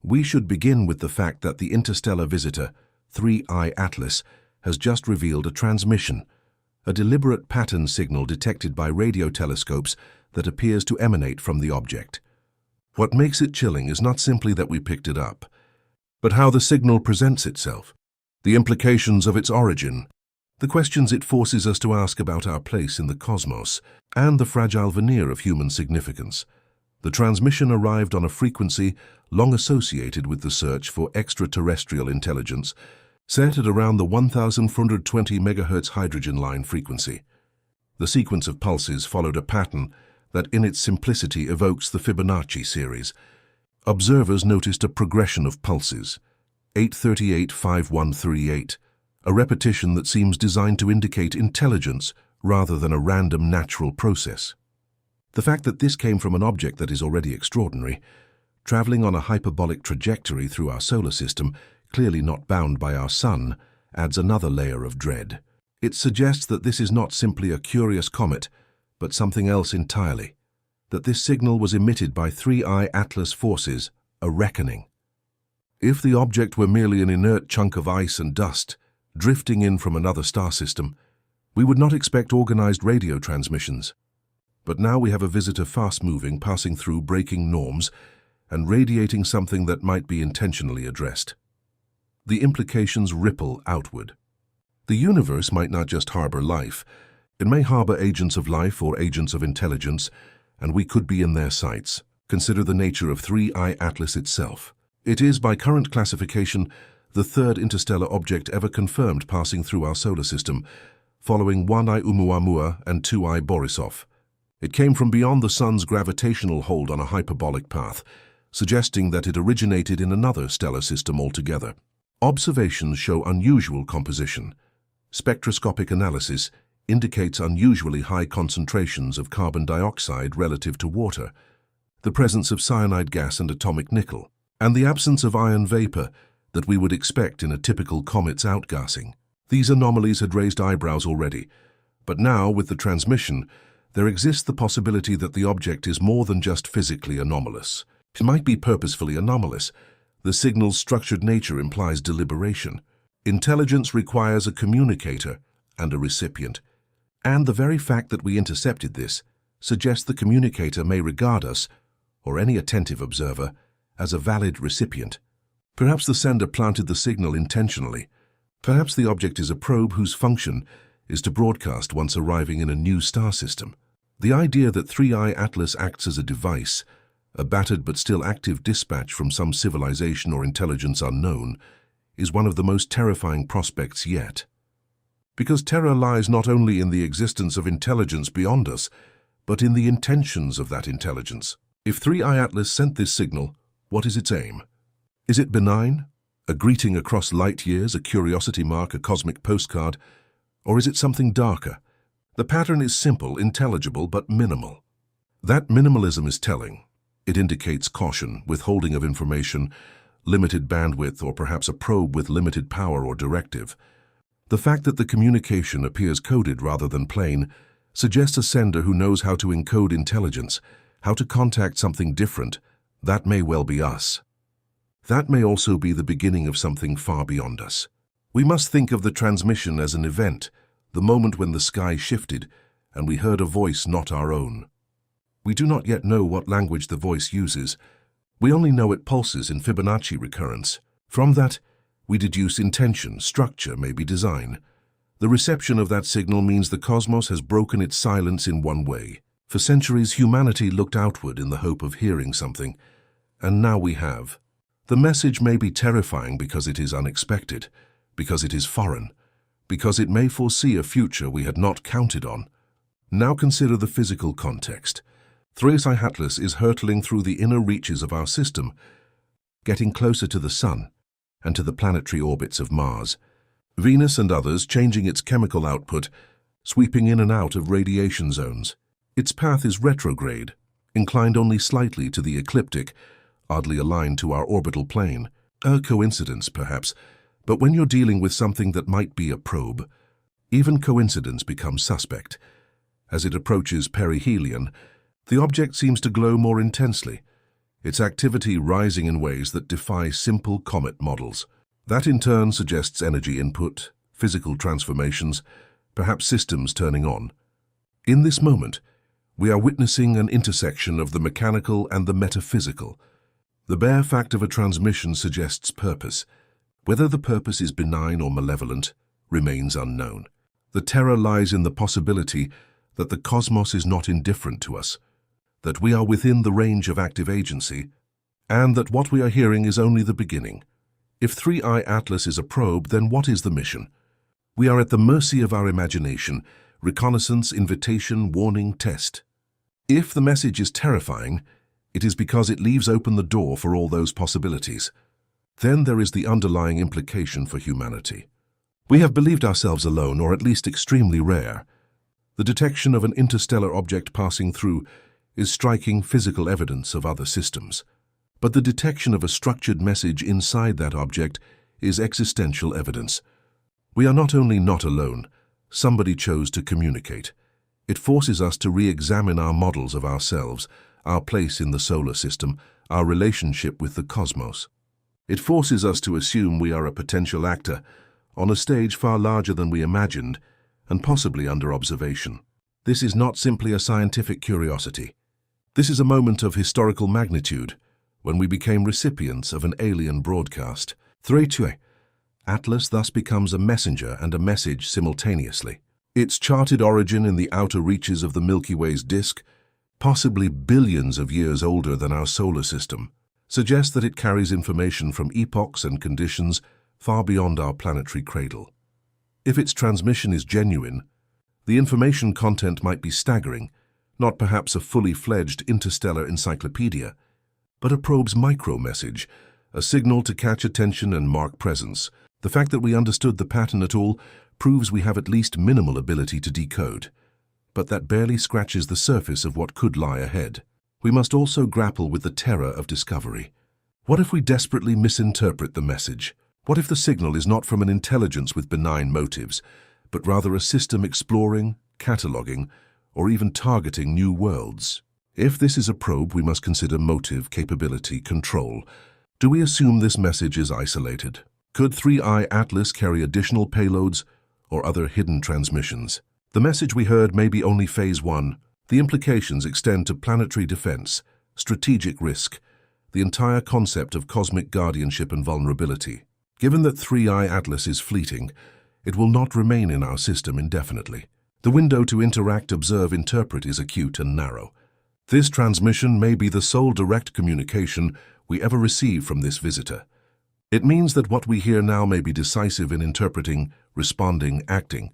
We should begin with the fact that the interstellar visitor, 3I Atlas, has just revealed a transmission, a deliberate pattern signal detected by radio telescopes that appears to emanate from the object. What makes it chilling is not simply that we picked it up, but how the signal presents itself, the implications of its origin, the questions it forces us to ask about our place in the cosmos, and the fragile veneer of human significance. The transmission arrived on a frequency long associated with the search for extraterrestrial intelligence, set at around the 1420 MHz hydrogen line frequency. The sequence of pulses followed a pattern that in its simplicity evokes the Fibonacci series. Observers noticed a progression of pulses, 838-5138, a repetition that seems designed to indicate intelligence rather than a random natural process. The fact that this came from an object that is already extraordinary, traveling on a hyperbolic trajectory through our solar system, clearly not bound by our sun, adds another layer of dread. It suggests that this is not simply a curious comet, but something else entirely. That this signal was emitted by 3I Atlas forces, a reckoning. If the object were merely an inert chunk of ice and dust, drifting in from another star system, we would not expect organized radio transmissions. But now we have a visitor fast-moving, passing through breaking norms, and radiating something that might be intentionally addressed. The implications ripple outward. The universe might not just harbor life. It may harbor agents of life or agents of intelligence, and we could be in their sights. Consider the nature of 3I Atlas itself. It is, by current classification, the third interstellar object ever confirmed passing through our solar system, following 1I Oumuamua and 2I Borisov. It came from beyond the Sun's gravitational hold on a hyperbolic path, suggesting that it originated in another stellar system altogether. Observations show unusual composition. Spectroscopic analysis indicates unusually high concentrations of carbon dioxide relative to water, the presence of cyanide gas and atomic nickel, and the absence of iron vapor that we would expect in a typical comet's outgassing. These anomalies had raised eyebrows already, but now, with the transmission, there exists the possibility that the object is more than just physically anomalous. It might be purposefully anomalous. The signal's structured nature implies deliberation. Intelligence requires a communicator and a recipient, and the very fact that we intercepted this suggests the communicator may regard us, or any attentive observer, as a valid recipient. Perhaps the sender planted the signal intentionally. Perhaps the object is a probe whose function is to broadcast once arriving in a new star system. The idea that 3I Atlas acts as a device, a battered but still active dispatch from some civilization or intelligence unknown, is one of the most terrifying prospects yet. Because terror lies not only in the existence of intelligence beyond us, but in the intentions of that intelligence. If 3I Atlas sent this signal, what is its aim? Is it benign? A greeting across light years, a curiosity mark, a cosmic postcard? Or is it something darker? The pattern is simple, intelligible, but minimal. That minimalism is telling. It indicates caution, withholding of information, limited bandwidth, or perhaps a probe with limited power or directive. The fact that the communication appears coded rather than plain suggests a sender who knows how to encode intelligence, how to contact something different. That may well be us. That may also be the beginning of something far beyond us. We must think of the transmission as an event, the moment when the sky shifted and we heard a voice not our own. We do not yet know what language the voice uses. We only know it pulses in Fibonacci recurrence. From that, we deduce intention, structure, maybe design. The reception of that signal means the cosmos has broken its silence in one way. For centuries, humanity looked outward in the hope of hearing something, and now we have. The message may be terrifying because it is unexpected, because it is foreign, because it may foresee a future we had not counted on. Now consider the physical context. 3I Atlas is hurtling through the inner reaches of our system, getting closer to the Sun and to the planetary orbits of Mars, Venus and others, changing its chemical output, sweeping in and out of radiation zones. Its path is retrograde, inclined only slightly to the ecliptic, oddly aligned to our orbital plane. A coincidence, perhaps, but when you're dealing with something that might be a probe, even coincidence becomes suspect. As it approaches perihelion, the object seems to glow more intensely. its activity rising in ways that defy simple comet models. That in turn suggests energy input, physical transformations, perhaps systems turning on. In this moment, we are witnessing an intersection of the mechanical and the metaphysical. The bare fact of a transmission suggests purpose. Whether the purpose is benign or malevolent remains unknown. The terror lies in the possibility that the cosmos is not indifferent to us, that we are within the range of active agency, and that what we are hearing is only the beginning. If 3I Atlas is a probe, then what is the mission? We are at the mercy of our imagination, reconnaissance, invitation, warning, test. If the message is terrifying, it is because it leaves open the door for all those possibilities. Then there is the underlying implication for humanity. We have believed ourselves alone, or at least extremely rare. The detection of an interstellar object passing through is striking physical evidence of other systems. But the detection of a structured message inside that object is existential evidence. We are not only not alone, somebody chose to communicate. It forces us to re-examine our models of ourselves, our place in the solar system, our relationship with the cosmos. It forces us to assume we are a potential actor, on a stage far larger than we imagined, and possibly under observation. This is not simply a scientific curiosity. This is a moment of historical magnitude, when we became recipients of an alien broadcast. 3I Atlas thus becomes a messenger and a message simultaneously. Its charted origin in the outer reaches of the Milky Way's disk, possibly billions of years older than our solar system, suggests that it carries information from epochs and conditions far beyond our planetary cradle. If its transmission is genuine, the information content might be staggering, not perhaps a fully fledged interstellar encyclopedia, but a probe's micro-message, a signal to catch attention and mark presence. The fact that we understood the pattern at all proves we have at least minimal ability to decode, but that barely scratches the surface of what could lie ahead. We must also grapple with the terror of discovery. What if we desperately misinterpret the message? What if the signal is not from an intelligence with benign motives, but rather a system exploring, cataloging, or even targeting new worlds? If this is a probe, we must consider motive, capability, control. Do we assume this message is isolated? Could 3I Atlas carry additional payloads or other hidden transmissions? The message we heard may be only phase 1. The implications extend to planetary defense, strategic risk, the entire concept of cosmic guardianship and vulnerability. Given that 3I Atlas is fleeting, it will not remain in our system indefinitely. The window to interact, observe, interpret is acute and narrow. This transmission may be the sole direct communication we ever receive from this visitor. It means that what we hear now may be decisive in interpreting, responding, acting,